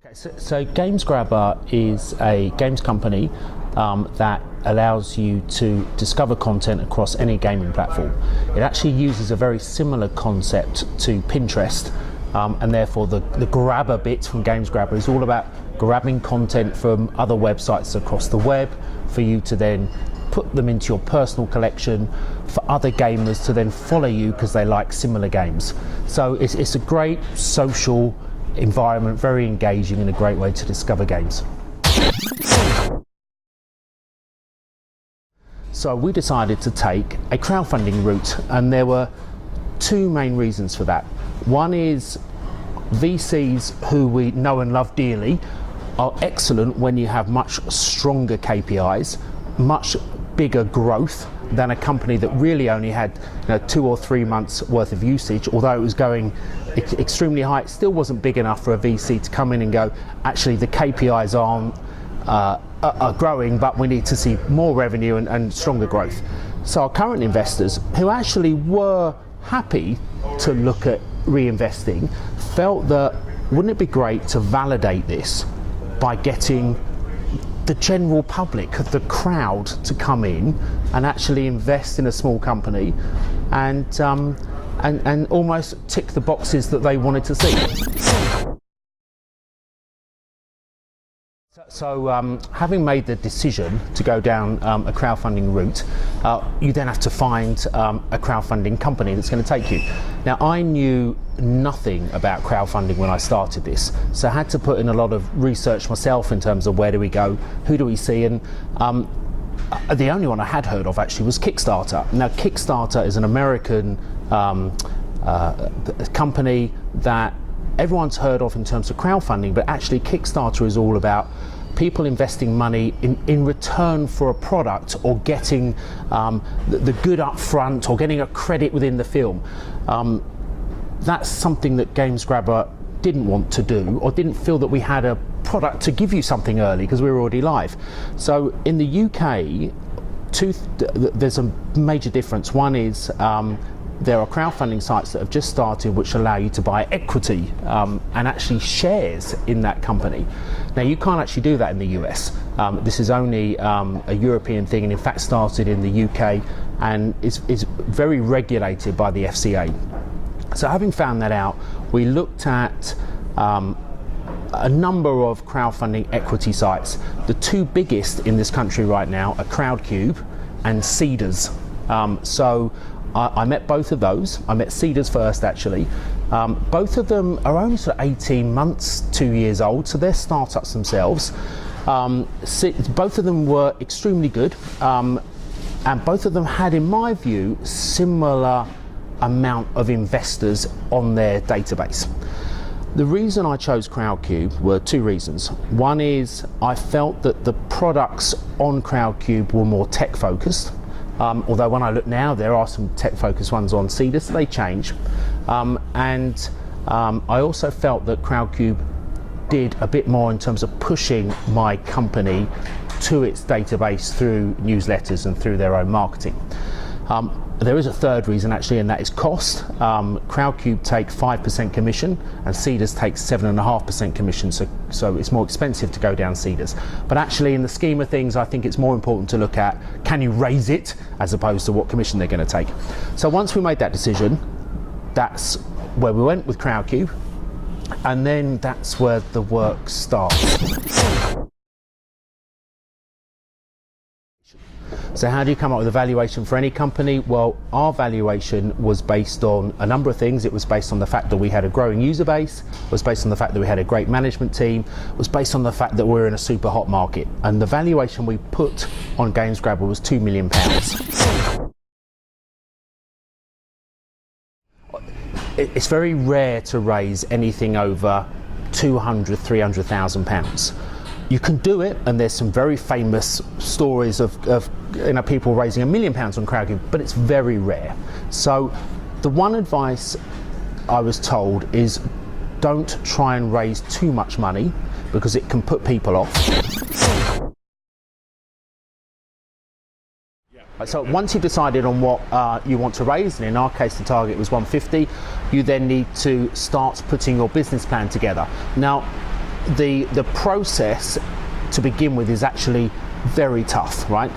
Okay, so GamesGrabber is a games company that allows you to discover content across any gaming platform. It actually uses a very similar concept to Pinterest, and therefore the grabber bit from GamesGrabber is all about grabbing content from other websites across the web for you to then put them into your personal collection for other gamers to then follow you because they like similar games. So it's a great social environment, very engaging, and a great way to discover games. So we decided to take a crowdfunding route, and there were two main reasons for that. One is VCs, who we know and love dearly, are excellent when you have much stronger KPIs, much bigger growth than a company that really only had 2 or 3 months worth of usage. Although it was going extremely high, it still wasn't big enough for a VC to come in and go, actually the KPIs are growing, but we need to see more revenue and stronger growth. So our current investors, who actually were happy to look at reinvesting, felt that wouldn't it be great to validate this by getting the general public, the crowd, to come in and actually invest in a small company and almost tick the boxes that they wanted to see. So having made the decision to go down a crowdfunding route, you then have to find a crowdfunding company that's going to take you. Now, I knew nothing about crowdfunding when I started this, so I had to put in a lot of research myself in terms of where do we go, who do we see, and the only one I had heard of actually was Kickstarter. Now, Kickstarter is an American company that everyone's heard of in terms of crowdfunding, but actually Kickstarter is all about people investing money in return for a product, or getting the good up front, or getting a credit within the film. That's something that GamesGrabber didn't want to do, or didn't feel that we had a product to give you something early because we were already live. So in the UK, there's a major difference. One is there are crowdfunding sites that have just started which allow you to buy equity and actually shares in that company. Now, you can't actually do that in the US. This is only a European thing, and in fact started in the UK and is very regulated by the FCA. So having found that out, we looked at a number of crowdfunding equity sites. The two biggest in this country right now are Crowdcube and Seedrs. So I met both of those. I met Seedrs first, actually. Both of them are only sort of 18 months, 2 years old, so they're startups themselves. Both of them were extremely good, and both of them had, in my view, similar amount of investors on their database. The reason I chose Crowdcube were two reasons. One is I felt that the products on Crowdcube were more tech focused. Although when I look now, there are some tech-focused ones on Seedrs, so they change. I also felt that Crowdcube did a bit more in terms of pushing my company to its database through newsletters and through their own marketing. There is a third reason, actually, and that is cost. Crowdcube take 5% commission, and Seedrs takes 7.5% commission, so it's more expensive to go down Seedrs. But actually, in the scheme of things, I think it's more important to look at, can you raise it, as opposed to what commission they're going to take. So once we made that decision, that's where we went with Crowdcube, and then that's where the work starts. So how do you come up with a valuation for any company? Well, our valuation was based on a number of things. It was based on the fact that we had a growing user base, it was based on the fact that we had a great management team, it was based on the fact that we're in a super hot market. And the valuation we put on GamesGrabber was £2 million. It's very rare to raise anything over £200,000, £300,000. You can do it, and there's some very famous stories of people raising £1 million on Crowdcube, but it's very rare. So the one advice I was told is don't try and raise too much money, because it can put people off. So once you've decided on what you want to raise, and in our case the target was 150, you then need to start putting your business plan together. Now, the process to begin with is actually very tough, right?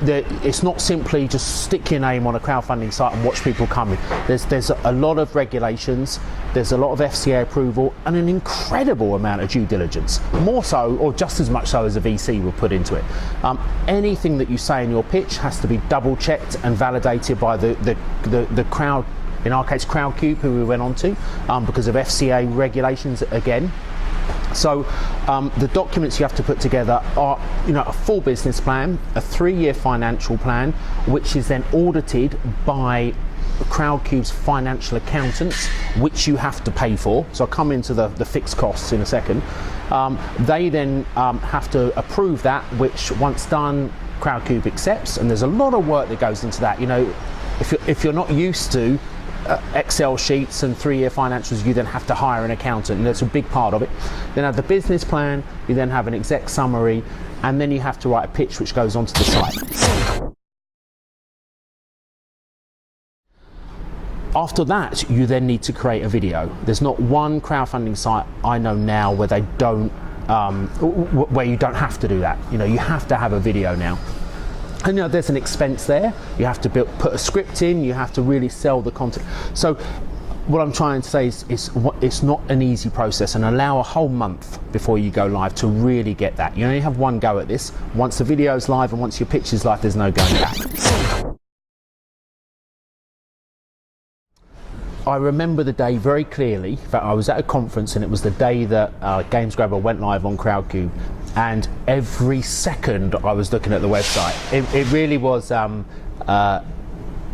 It's not simply just stick your name on a crowdfunding site and watch people come in. There's a lot of regulations, there's a lot of FCA approval, and an incredible amount of due diligence. More so, or just as much so as a VC will put into it. Anything that you say in your pitch has to be double checked and validated by the crowd, in our case Crowdcube, who we went on to, because of FCA regulations again. So the documents you have to put together are, a full business plan, a 3-year financial plan, which is then audited by Crowdcube's financial accountants, which you have to pay for. So I'll come into the fixed costs in a second. They then have to approve that, which once done, Crowdcube accepts, and there's a lot of work that goes into that. If you're not used to Excel sheets and 3-year financials, you then have to hire an accountant, and that's a big part of it. Then have the business plan, you then have an exec summary, and then you have to write a pitch which goes onto the site. After that, you then need to create a video. There's not one crowdfunding site I know now where they don't, where you don't have to do that. You have to have a video now. And there's an expense there. You have to put a script in, you have to really sell the content. So what I'm trying to say is it's not an easy process, and allow a whole month before you go live to really get that. You only have one go at this. Once the video's live and once your pitch is live, there's no going back. I remember the day very clearly. In fact, I was at a conference and it was the day that GamesGrabber went live on Crowdcube, and every second I was looking at the website. It really was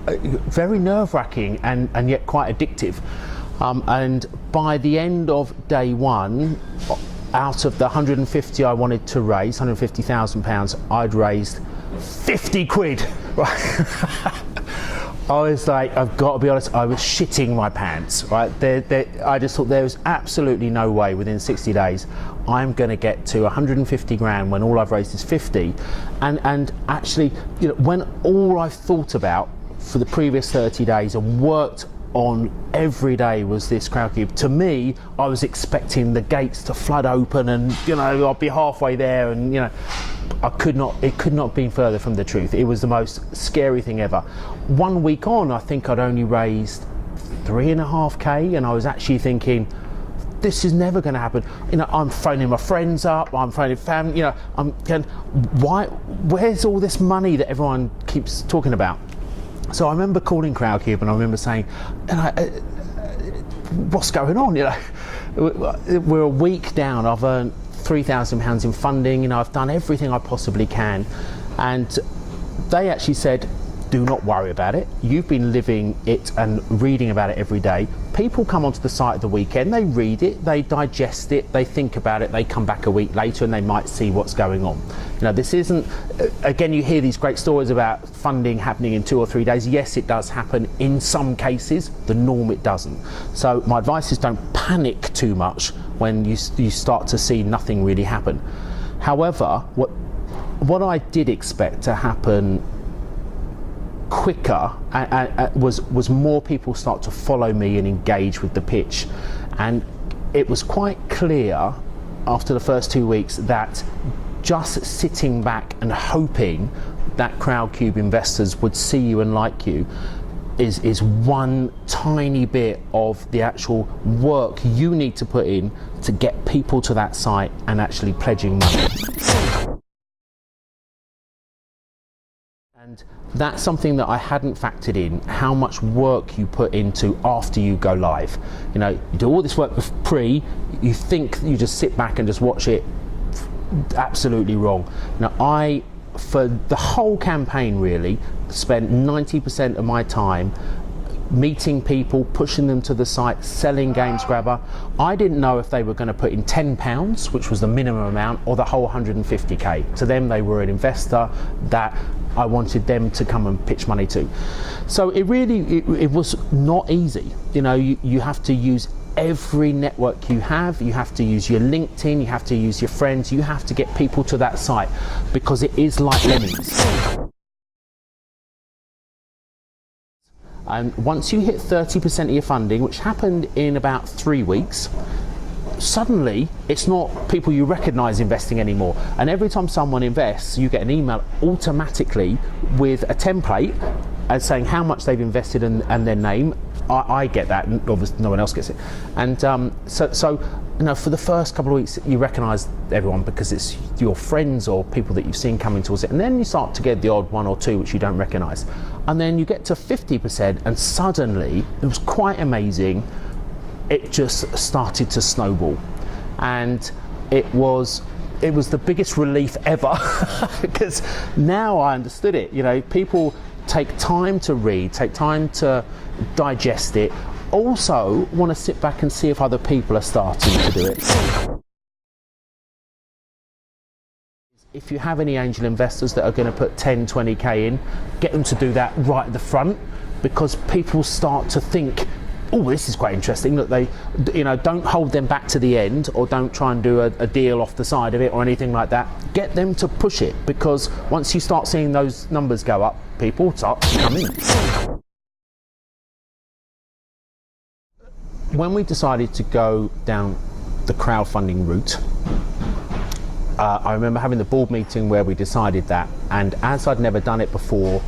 very nerve-wracking and yet quite addictive. And by the end of day one, out of the 150 I wanted to raise, £150,000, I'd raised 50 quid. I was like, I've got to be honest, I was shitting my pants, right? I just thought there was absolutely no way within 60 days I'm going to get to 150 grand when all I've raised is 50. And actually, when all I thought about for the previous 30 days and worked on every day was this Crowdcube, to me, I was expecting the gates to flood open and, I'll be halfway there, and, it could not have been further from the truth. It was the most scary thing ever. 1 week on, I think I'd only raised 3.5K, and I was actually thinking, this is never going to happen. I'm phoning my friends up, I'm phoning family, I'm going, where's all this money that everyone keeps talking about? So I remember calling Crowdcube and I remember saying, what's going on? We're a week down, I've earned £3,000 in funding, I've done everything I possibly can. And they actually said, do not worry about it. You've been living it and reading about it every day. People come onto the site at the weekend, they read it, they digest it, they think about it, they come back a week later and they might see what's going on. This isn't, again, you hear these great stories about funding happening in 2 or 3 days. Yes, it does happen in some cases, the norm it doesn't. So my advice is don't panic too much when you start to see nothing really happen. However, what I did expect to happen quicker was more people start to follow me and engage with the pitch. And it was quite clear after the first 2 weeks that just sitting back and hoping that Crowdcube investors would see you and like you is one tiny bit of the actual work you need to put in to get people to that site and actually pledging money. And that's something that I hadn't factored in, how much work you put into after you go live. You do all this work pre, you think you just sit back and just watch it. Absolutely wrong. Now, for the whole campaign really, spent 90% of my time meeting people, pushing them to the site, selling GamesGrabber. I didn't know if they were going to put in £10, which was the minimum amount, or the whole 150k. To them, they were an investor that I wanted them to come and pitch money to. So it was not easy. You have to use every network you have to use your LinkedIn, you have to use your friends, you have to get people to that site, because it is like lemons. And once you hit 30% of your funding, which happened in about 3 weeks, suddenly it's not people you recognize investing anymore. And every time someone invests, you get an email automatically with a template and saying how much they've invested and their name. I get that, and obviously no one else gets it. And so you know, for the first couple of weeks you recognize everyone because it's your friends or people that you've seen coming towards it, and then you start to get the odd one or two which you don't recognize, and then you get to 50%, and suddenly it was quite amazing. It just started to snowball, and it was the biggest relief ever because now I understood it. You know, people take time to read, take time to digest it, also want to sit back and see if other people are starting to do it. If you have any angel investors that are going to put 10, 20k in, get them to do that right at the front, because people start to think, oh, this is quite interesting, that they, you know, don't hold them back to the end, or don't try and do a deal off the side of it or anything like that. Get them to push it, because once you start seeing those numbers go up, people start to come in. When we decided to go down the crowdfunding route, I remember having the board meeting where we decided that, and as I'd never done it before,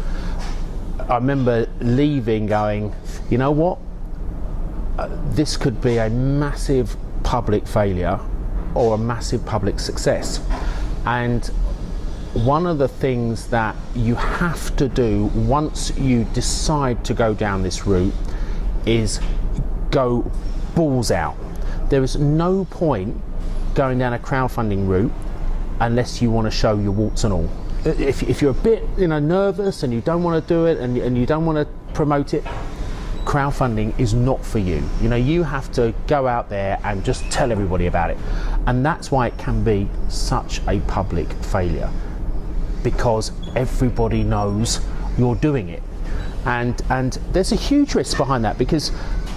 I remember leaving going, you know what? This could be a massive public failure or a massive public success. And one of the things that you have to do once you decide to go down this route is go balls out. There is no point going down a crowdfunding route unless you want to show your warts and all. If you're a bit, you know, nervous and you don't want to do it and you don't want to promote it, crowdfunding is not for you. You know, you have to go out there and just tell everybody about it. And that's why it can be such a public failure, because everybody knows you're doing it. And there's a huge risk behind that, because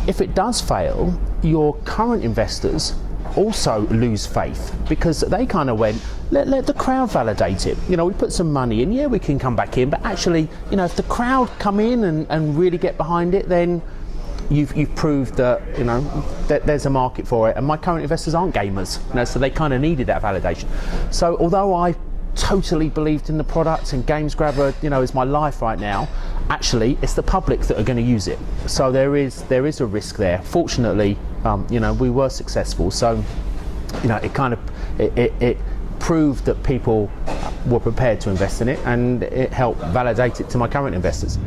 if it does fail, your current investors also lose faith, because they kind of went, let the crowd validate it. You know, we put some money in, yeah, we can come back in, but actually, you know, if the crowd come in and really get behind it, then you've proved that, you know, that there's a market for it. And my current investors aren't gamers, you know, so they kind of needed that validation. So although I totally believed in the product and Games Grabber, you know, is my life right now, actually it's the public that are going to use it. So there is a risk there. Fortunately, you know, we were successful, so, you know, it proved that people were prepared to invest in it, and it helped validate it to my current investors.